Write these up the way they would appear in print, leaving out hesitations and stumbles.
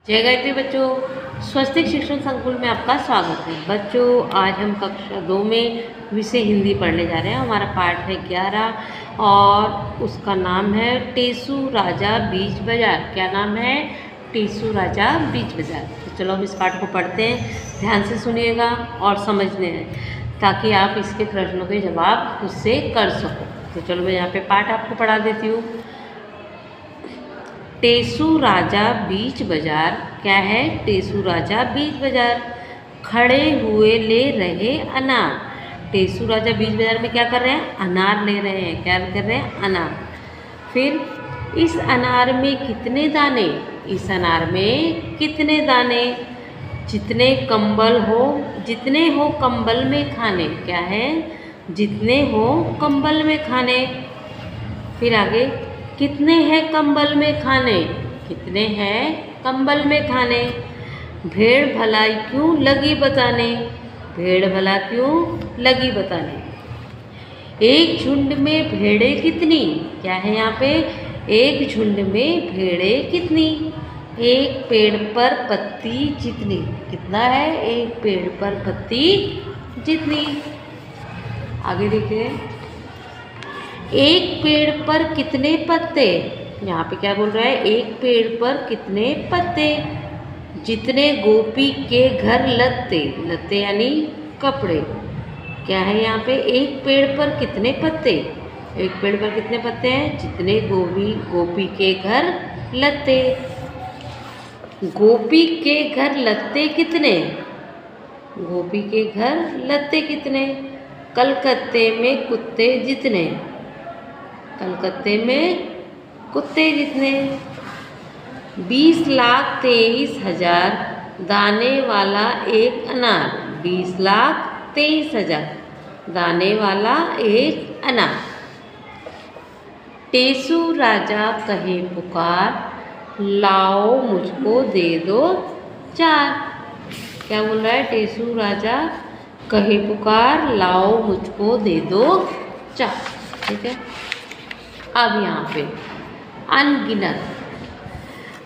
जय गायत्री बच्चों, स्वस्तिक शिक्षण संकुल में आपका स्वागत है। बच्चों, आज हम कक्षा 2 में विषय हिंदी पढ़ने जा रहे हैं। हमारा पाठ है 11 और उसका नाम है टेसू राजा बीच बाजार। क्या नाम है? टेसू राजा बीच बाजार। तो चलो हम इस पाठ को पढ़ते हैं। ध्यान से सुनिएगा और समझने हैं ताकि आप इसके प्रश्नों के जवाब खुद से कर सको। तो चलो मैं यहाँ पे पाठ आपको पढ़ा देती हूँ। टेसू राजा बीच बाजार। क्या है? टेसू राजा बीच बाजार। खड़े हुए ले रहे अनार। टेसू राजा बीच बाजार में क्या कर रहे हैं? अनार ले रहे हैं। क्या कर रहे हैं? अनार। फिर इस अनार में कितने दाने? इस अनार में कितने दाने? जितने हो कंबल में खाने। क्या है? जितने हो कंबल में खाने। फिर आगे, कितने हैं कंबल में खाने? कितने हैं कंबल में खाने? भेड़ भला क्यों लगी बताने? भेड़ भला क्यों लगी बताने? एक झुंड में भेड़ें कितनी? क्या है यहाँ पे? एक झुंड में भेड़ें कितनी? एक पेड़ पर पत्ती जितनी। कितना है? एक पेड़ पर पत्ती जितनी। आगे देखिए, एक पेड़ पर कितने पत्ते? यहाँ पे क्या बोल रहा है? एक पेड़ पर कितने पत्ते? जितने गोपी के घर लत्ते। लत्ते यानी कपड़े। क्या है यहाँ पे? एक पेड़ पर कितने पत्ते? एक पेड़ पर कितने पत्ते हैं? जितने गोपी के घर लत्ते। गोपी के घर लत्ते कितने? गोपी के घर लत्ते कितने? कलकत्ते में कुत्ते जितने। कलकत्ते में कुत्ते जितने। 20,23,000 दाने वाला एक अनार। 20,23,000 दाने वाला एक अनार। टेसू राजा कहे पुकार, लाओ मुझको दे दो 4। क्या बोल रहा है? टेसू राजा कहे पुकार, लाओ मुझको दे दो 4। ठीक है। अब यहाँ पे अनगिनत,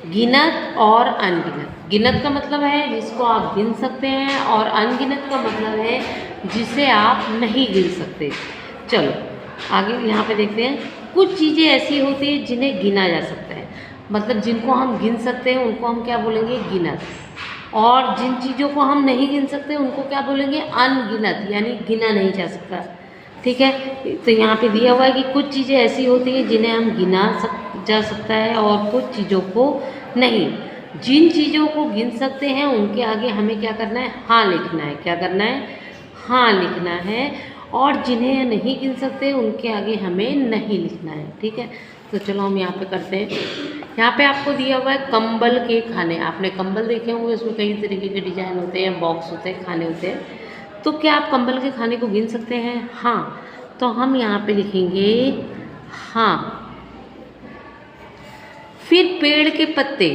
गिनत और अनगिनत। गिनत का मतलब है जिसको आप गिन सकते हैं और अनगिनत का मतलब है जिसे आप नहीं गिन सकते। चलो आगे यहाँ पे देखते हैं। कुछ चीज़ें ऐसी होती हैं जिन्हें गिना जा सकता है, मतलब जिनको हम गिन सकते हैं उनको हम क्या बोलेंगे? गिनत। और जिन चीज़ों को हम नहीं गिन सकते उनको क्या बोलेंगे? अनगिनत, यानी गिना नहीं जा सकता। ठीक है। तो यहाँ पे दिया हुआ है कि कुछ चीज़ें ऐसी होती हैं जिन्हें हम जा सकता है और कुछ चीज़ों को नहीं। जिन चीज़ों को गिन सकते हैं उनके आगे हमें क्या करना है? हाँ लिखना है। क्या करना है? हाँ लिखना है। और जिन्हें नहीं गिन सकते उनके आगे हमें नहीं लिखना है। ठीक है। तो चलो हम यहाँ पे करते हैं। यहाँ पे आपको दिया हुआ है कंबल के खाने। आपने कंबल देखे होंगे, उसमें कई तरीके के डिजाइन होते हैं, बॉक्स होते हैं, खाने होते हैं। तो क्या आप कंबल के खाने को गिन सकते हैं? हाँ। तो हम यहाँ पे लिखेंगे हाँ। फिर पेड़ के पत्ते।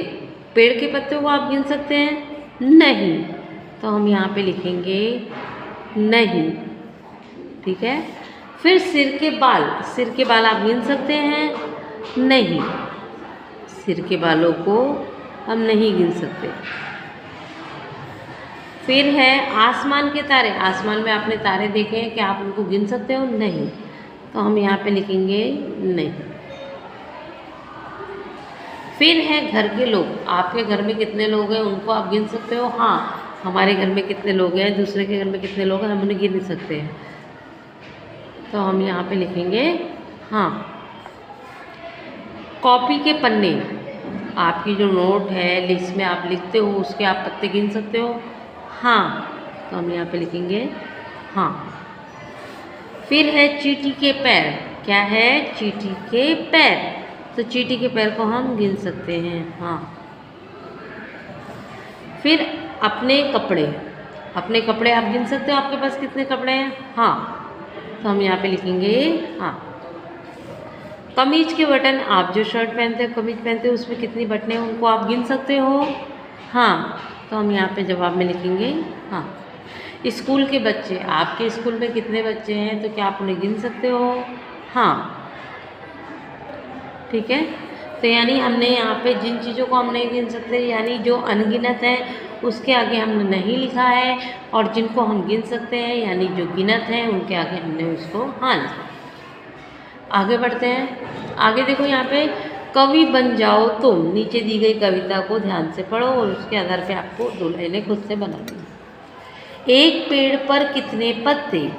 पेड़ के पत्ते को आप गिन सकते हैं? नहीं। तो हम यहाँ पे लिखेंगे नहीं। ठीक है। फिर सिर के बाल। सिर के बाल आप गिन सकते हैं? नहीं। सिर के बालों को हम नहीं गिन सकते। फिर है आसमान के तारे। आसमान में आपने तारे देखे हैं, क्या आप उनको गिन सकते हो? नहीं। तो हम यहाँ पे लिखेंगे नहीं। फिर है घर के लोग। आपके घर में कितने लोग हैं उनको आप गिन सकते हो? हाँ। हमारे घर में कितने लोग हैं, दूसरे के घर में कितने लोग हैं, हम उन्हें गिन सकते हैं। तो हम यहाँ पे लिखेंगे हाँ। कॉपी के पन्ने। आपकी जो नोट है, लिस्ट में आप लिखते हो, उसके आप पत्ते गिन सकते हो? हाँ। तो हम यहाँ पे लिखेंगे हाँ। फिर है चींटी के पैर। क्या है? चींटी के पैर। तो चींटी के पैर को हम गिन सकते हैं? हाँ। फिर अपने कपड़े। अपने कपड़े आप गिन सकते हो? आपके पास कितने कपड़े हैं? हाँ। तो हम यहाँ पे लिखेंगे हाँ। कमीज के बटन। आप जो शर्ट पहनते हो, कमीज पहनते हो, उसमें कितनी बटनें हैं उनको आप गिन सकते हो? हाँ। तो हम यहाँ पे जवाब में लिखेंगे हाँ। स्कूल के बच्चे। आपके स्कूल में कितने बच्चे हैं? तो क्या आप उन्हें गिन सकते हो? हाँ। ठीक है। तो यानी हमने यहाँ पे जिन चीज़ों को हम नहीं गिन सकते, यानी जो अनगिनत है उसके आगे हमने नहीं लिखा है, और जिनको हम गिन सकते हैं यानी जो गिनत हैं उनके आगे हमने उसको हाँ लिखा। आगे बढ़ते हैं। आगे देखो यहाँ पे कवि बन जाओ तुम, नीचे दी गई कविता को ध्यान से पढ़ो और उसके आधार पे आपको 2 लाइनें खुद से बनानी। एक पेड़ पर कितने पत्ते,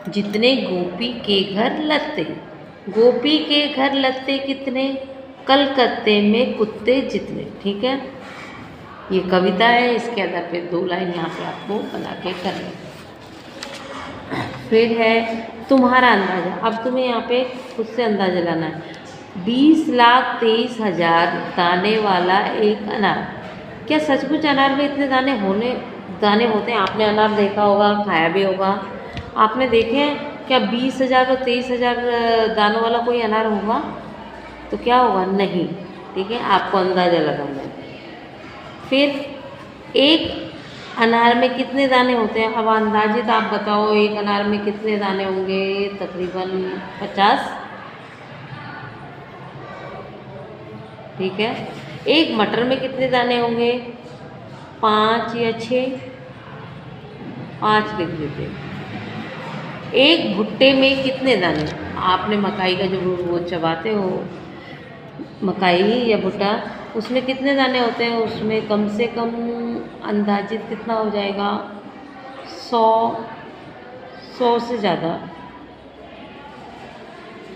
जितने गोपी के घर लत्ते। गोपी के घर लत्ते कितने, कलकत्ते में कुत्ते जितने। ठीक है, ये कविता है, इसके आधार पे 2 लाइन यहाँ पे आपको बना के करनी। फिर है तुम्हारा अंदाजा। अब तुम्हें यहाँ पे खुद से अंदाजा लाना है। 20,23,000 दाने वाला एक अनार। क्या सचमुच अनार में इतने दाने होते हैं? आपने अनार देखा होगा, खाया भी होगा। आपने देखे हैं क्या 20,000 और 23,000 दानों वाला कोई अनार होगा? तो क्या होगा? नहीं। ठीक है, आपको अंदाज़ा लगाना है। फिर एक अनार में कितने दाने होते हैं? अब अंदाजित आप बताओ, एक अनार में कितने दाने होंगे? तकरीबन 50। ठीक है। एक मटर में कितने दाने होंगे? 5 या 6? 5 लिख देते। एक भुट्टे में कितने दाने? आपने मकाई का जो वो चबाते हो, मकाई या भुट्टा, उसमें कितने दाने होते हैं? उसमें कम से कम अंदाजित कितना हो जाएगा? 100 से ज़्यादा।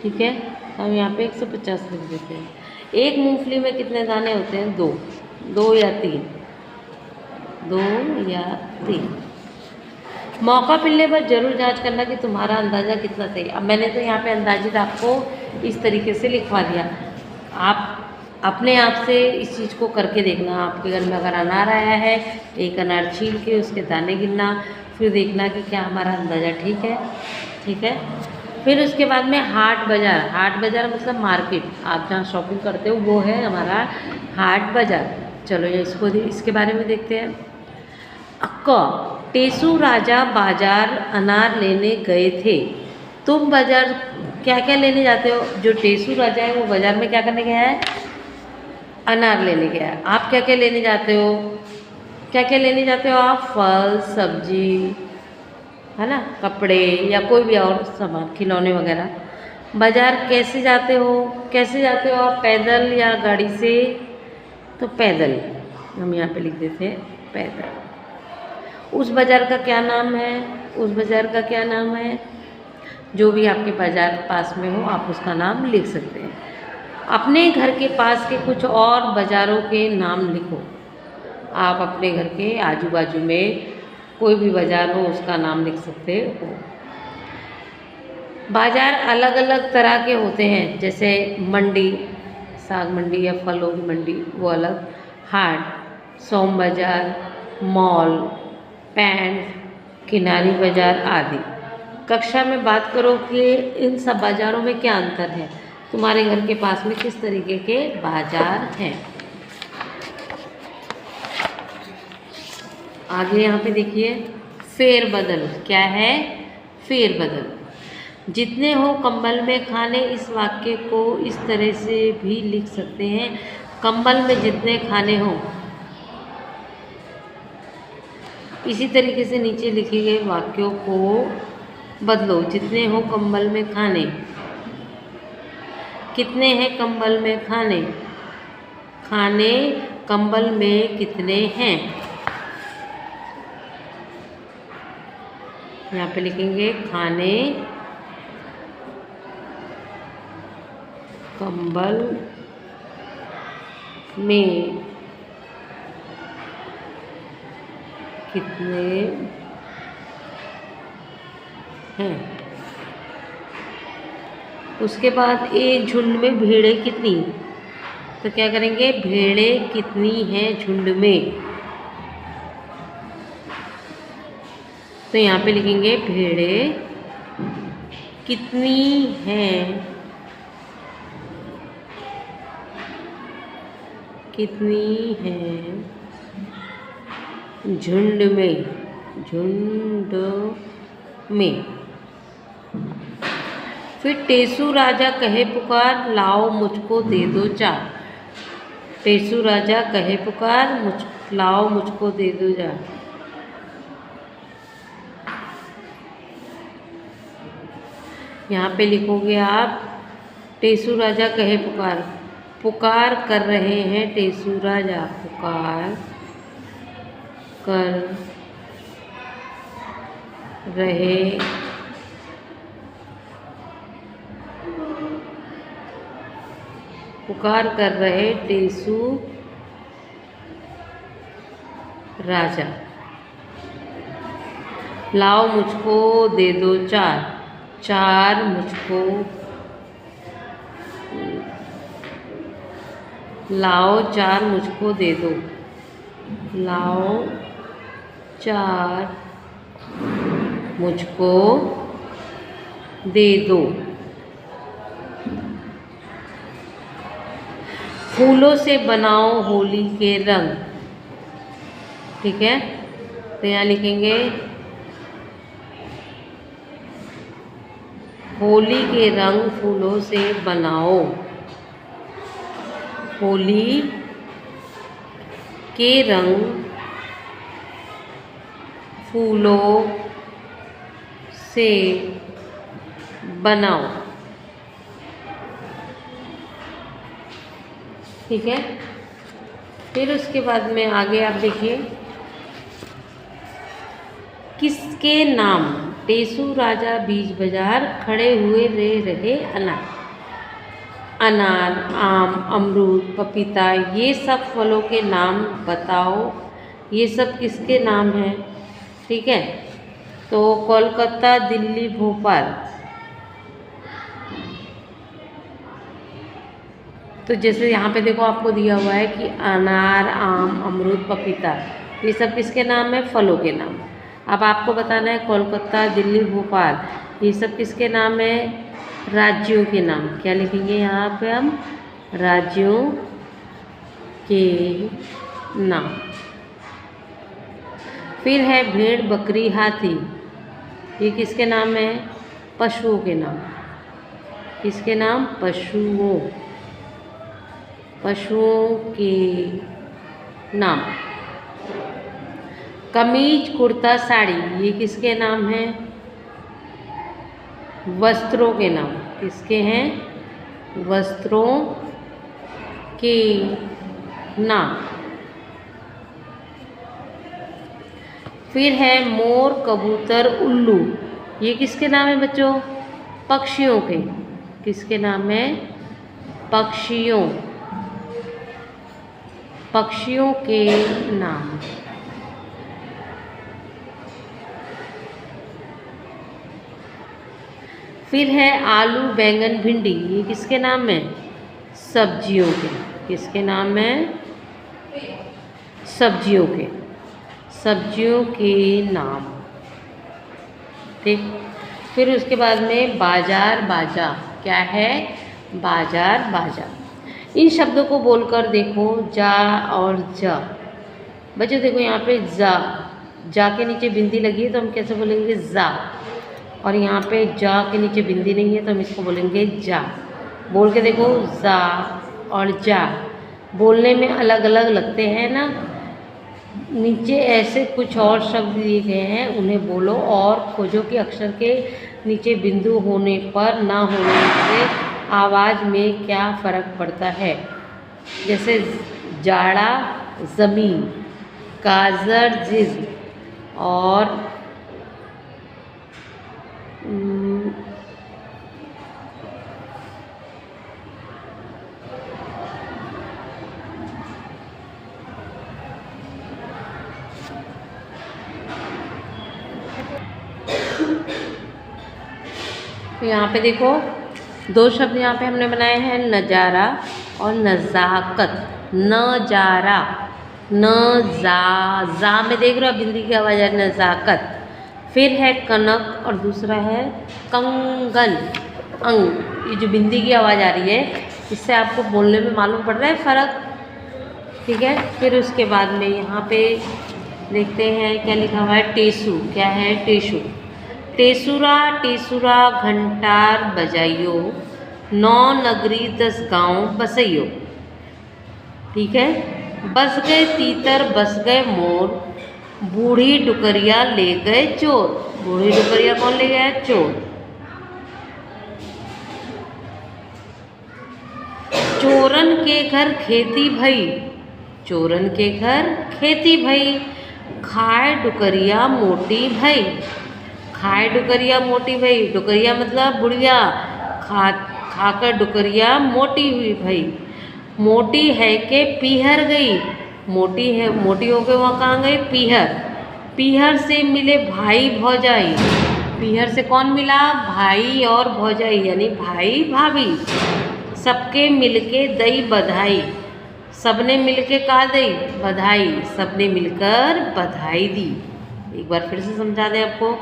ठीक है, हम यहाँ पे 150 लिख देते हैं। एक मूंगफली में कितने दाने होते हैं? 2 या 3। 2 या 3। मौका मिलने पर जरूर जांच करना कि तुम्हारा अंदाज़ा कितना सही। अब मैंने तो यहाँ पे अंदाजित आपको इस तरीके से लिखवा दिया। आप अपने आप से इस चीज़ को करके देखना। आपके घर में अगर अनार आया है, एक अनार छील के उसके दाने गिनना, फिर देखना कि क्या हमारा अंदाज़ा ठीक है। ठीक है, फिर उसके बाद में हाट बाज़ार। हाट बाज़ार मतलब मार्केट, आप जहाँ शॉपिंग करते हो वो है हमारा हाट बाज़ार। चलो ये इसके बारे में देखते हैं। टेसू राजा बाजार अनार लेने गए थे। तुम बाजार क्या क्या लेने जाते हो? जो टेसू राजा है वो बाजार में क्या करने गया है? अनार लेने गया है। आप क्या क्या लेने जाते हो? क्या क्या लेने जाते हो आप? फल, सब्जी, है ना, कपड़े या कोई भी और सामान, खिलौने वगैरह। बाजार कैसे जाते हो? कैसे जाते हो आप? पैदल या गाड़ी से? तो पैदल, हम यहाँ पे लिख देते हैं पैदल। उस बाज़ार का क्या नाम है? उस बाज़ार का क्या नाम है? जो भी आपके बाज़ार पास में हो आप उसका नाम लिख सकते हैं। अपने घर के पास के कुछ और बाज़ारों के नाम लिखो। आप अपने घर के आजू बाजू में कोई भी बाज़ार हो उसका नाम लिख सकते हो। बाज़ार अलग अलग तरह के होते हैं, जैसे मंडी, साग मंडी या फलों की मंडी, वो अलग। हाट, सोम बाज़ार, मॉल, पैंट, किनारी बाज़ार आदि। कक्षा में बात करो कि इन सब बाज़ारों में क्या अंतर है। तुम्हारे घर के पास में किस तरीके के बाज़ार हैं। आगे यहाँ पे देखिए, फेरबदल। क्या है? फेरबदल। जितने हो कंबल में खाने। इस वाक्य को इस तरह से भी लिख सकते हैं, कंबल में जितने खाने हों। इसी तरीके से नीचे लिखे गए वाक्यों को बदलो। जितने हो कंबल में खाने। कितने हैं कंबल में खाने? खाने कंबल में कितने हैं? यहाँ पे लिखेंगे खाने कंबल में कितने हैं। उसके बाद एक झुंड में भेड़ें कितनी? तो क्या करेंगे? भेड़ें कितनी हैं झुंड में। तो यहाँ पे लिखेंगे भेड़ें कितनी हैं, कितनी हैं झुंड में, झुंड में। फिर टेसू राजा कहे पुकार, लाओ मुझको दे दो चार। टेसू राजा कहे पुकार, लाओ मुझको दे दो चार। यहाँ पे लिखोगे आप टेसू राजा कहे पुकार। पुकार कर रहे हैं टेसू राजा, पुकार कर रहे टेसू राजा, लाओ मुझको दे दो चार। चार मुझको, लाओ चार मुझको दे दो। लाओ चार मुझको दे दो। फूलों से बनाओ होली के रंग। ठीक है, तो यहाँ लिखेंगे होली के रंग फूलों से बनाओ। होली के रंग फूलों से बनाओ। ठीक है, फिर उसके बाद में आगे आप देखिए, किसके नाम टेसू राजा बीच बाजार खड़े हुए ले रहे अनार। अनार, आम, अमरूद, पपीता, ये सब फलों के नाम बताओ। ये सब किसके नाम हैं? ठीक है, तो कोलकाता, दिल्ली, भोपाल। तो जैसे यहाँ पे देखो आपको दिया हुआ है कि अनार, आम, अमरूद, पपीता, ये सब किसके नाम है? फलों के नाम। अब आपको बताना है कोलकाता, दिल्ली, भोपाल, ये सब किसके नाम है? राज्यों के नाम। क्या लिखेंगे यहाँ पे हम? राज्यों के नाम। फिर है भेड़, बकरी, हाथी, ये किसके नाम है? पशुओं के नाम। किसके नाम? पशुओं के नाम। कमीज, कुर्ता, साड़ी, ये किसके नाम है? वस्त्रों के नाम। किसके हैं? वस्त्रों के नाम। फिर है मोर, कबूतर, उल्लू, ये किसके नाम है बच्चों? पक्षियों के। किसके नाम है? पक्षियों के नाम। फिर है आलू, बैंगन, भिंडी, ये किसके नाम है? सब्जियों के। किसके नाम है? सब्जियों के नाम। ठीक, फिर उसके बाद में बाजार, बाजा, क्या है? बाजार, बाजा। इन शब्दों को बोलकर देखो, जा और जा। बच्चों देखो यहाँ पे जा के नीचे बिंदी लगी है तो हम कैसे बोलेंगे? जा। और यहाँ पे जा के नीचे बिंदी नहीं है तो हम इसको बोलेंगे जा। बोल के देखो, जा और जा बोलने में अलग अलग लगते हैं ना। नीचे ऐसे कुछ और शब्द दिए गए हैं, उन्हें बोलो और खोजो कि अक्षर के नीचे बिंदु होने पर ना होने से आवाज़ में क्या फ़र्क पड़ता है। जैसे जाड़ा, ज़मीन, गाजर, जिस्म, और तो यहाँ पे देखो दो शब्द यहाँ पे हमने बनाए हैं, नज़ारा और नज़ाकत। नज़ारा, जा में देख रहे हो बिंदी की आवाज़ है, नज़ाकत। फिर है कनक और दूसरा है कंगन, अंग। ये जो बिंदी की आवाज़ आ रही है इससे आपको बोलने में मालूम पड़ रहा है फ़र्क। ठीक है, फिर उसके बाद में यहाँ पे देखते हैं क्या लिखा हुआ है? टेसू। क्या है? टेसू। टेसुरा टेसुरा घंटार बजाइयो, 9 नगरी 10 गांव बसइयो। ठीक है। बस गए तीतर बस गए मोर, बूढ़ी डुकरिया ले गए चोर। बूढ़ी डुकरिया कौन ले गया? चोर। चोरन के घर खेती भई, चोरन के घर खेती भई, खाए डुकरिया मोटी भई। खाए डुकरिया मोटी भई, डुकरिया मतलब बुढ़िया, खाकर डुकरिया मोटी हुई भई। मोटी है के पीहर गई, मोटी है, मोटी होकर वहाँ कहाँ गई? पीहर। पीहर से मिले भाई भौजाई। पीहर से कौन मिला? भाई और भौजाई, यानी भाई भाभी। सबके मिलके दई बधाई, सबने मिलके का दई? बधाई। सबने मिलकर बधाई दी। एक बार फिर से समझा दें आपको।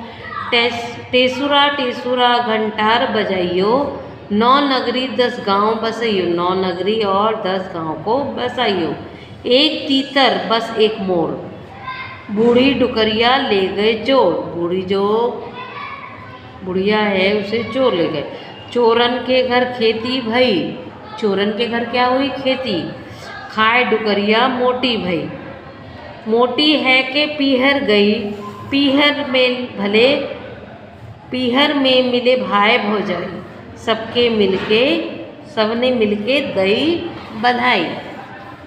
टेसुरा टेसुरा घंटार बजाइयो, 9 नगरी 10 गांव बसइयो। 9 नगरी और 10 गांव को बसाइयो। एक तीतर बस एक मोर, बूढ़ी डुकरिया ले गए चोर। बूढ़ी जो बुढ़िया है उसे चोर ले गए। चोरन के घर खेती भई, चोरन के घर क्या हुई? खेती। खाए डुकरिया मोटी भई, मोटी है के पीहर गई। पीहर में भले, पीहर में मिले भाई भौजाई। सबके मिलके, सबने मिलके दई बधाई।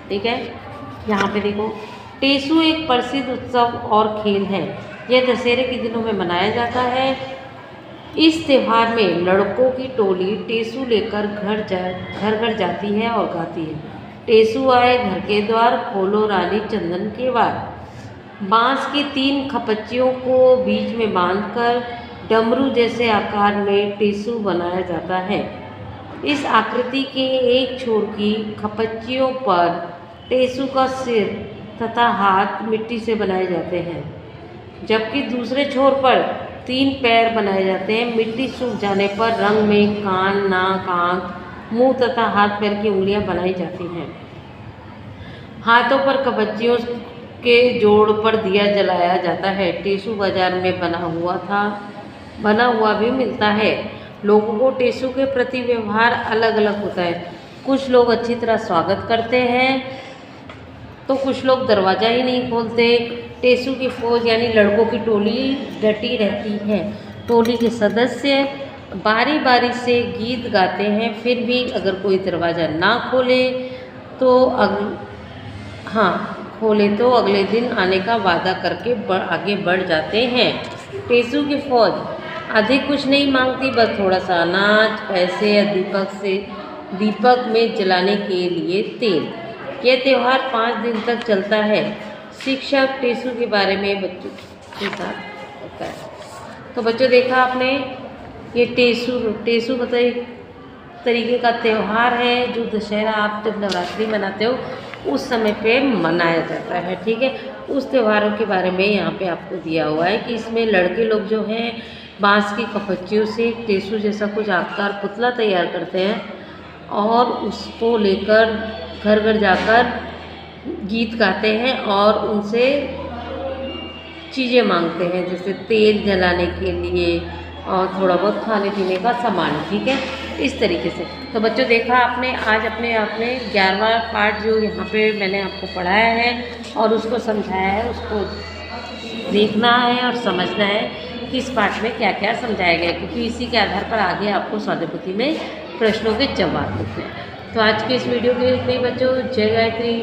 ठीक है। यहाँ पे देखो, टेसू एक प्रसिद्ध उत्सव और खेल है। यह दशहरे के दिनों में मनाया जाता है। इस त्यौहार में लड़कों की टोली टेसू लेकर घर घर जाती है और गाती है। टेसू आए घर के द्वार, खोलो रानी चंदन के वार। बांस की 3 खपच्चियों को बीच में बांधकर डमरू जैसे आकार में टेसू बनाया जाता है। इस आकृति के एक छोर की खपच्चियों पर टेसू का सिर तथा हाथ मिट्टी से बनाए जाते हैं, जबकि दूसरे छोर पर 3 पैर बनाए जाते हैं। मिट्टी सूख जाने पर रंग में कान, नाक, आँख, मुंह तथा हाथ पैर की उंगलियां बनाई जाती हैं। हाथों पर खपच्चियों के जोड़ पर दिया जलाया जाता है। टेसू बाजार में बना हुआ भी मिलता है। लोगों को टेसू के प्रति व्यवहार अलग अलग होता है। कुछ लोग अच्छी तरह स्वागत करते हैं तो कुछ लोग दरवाज़ा ही नहीं खोलते। टेसू की फौज यानी लड़कों की टोली डटी रहती है। टोली के सदस्य बारी बारी से गीत गाते हैं। फिर भी अगर कोई दरवाज़ा ना खोले तो खोले तो अगले दिन आने का वादा करके आगे बढ़ जाते हैं। टेसू की फौज अधिक कुछ नहीं मांगती, बस थोड़ा सा अनाज, पैसे या दीपक में जलाने के लिए तेल। यह त्यौहार 5 दिन तक चलता है। शिक्षक टेसू के बारे में बच्चों के साथ होता है। तो बच्चों देखा आपने, ये टेसू मतलब एक तरीके का त्यौहार है जो दशहरा आप जब नवरात्रि मनाते हो उस समय पे मनाया जाता है। ठीक है। उस त्योहारों के बारे में यहाँ पे आपको दिया हुआ है कि इसमें लड़के लोग जो हैं बांस की खपच्चियों से टेसू जैसा कुछ आकार पुतला तैयार करते हैं और उसको लेकर घर घर जाकर गीत गाते हैं और उनसे चीज़ें मांगते हैं, जैसे तेल जलाने के लिए और थोड़ा बहुत खाने पीने का सामान। ठीक है, इस तरीके से। तो बच्चों देखा आपने, आज आपने 11वां पार्ट जो यहाँ पे मैंने आपको पढ़ाया है और उसको समझाया है, उसको देखना है और समझना है कि इस पार्ट में क्या क्या समझाया गया, क्योंकि इसी के आधार पर आगे आपको स्वाध्याय में प्रश्नों के जवाब लिखने हैं। तो आज के इस वीडियो के लिए बच्चों जय गायत्री।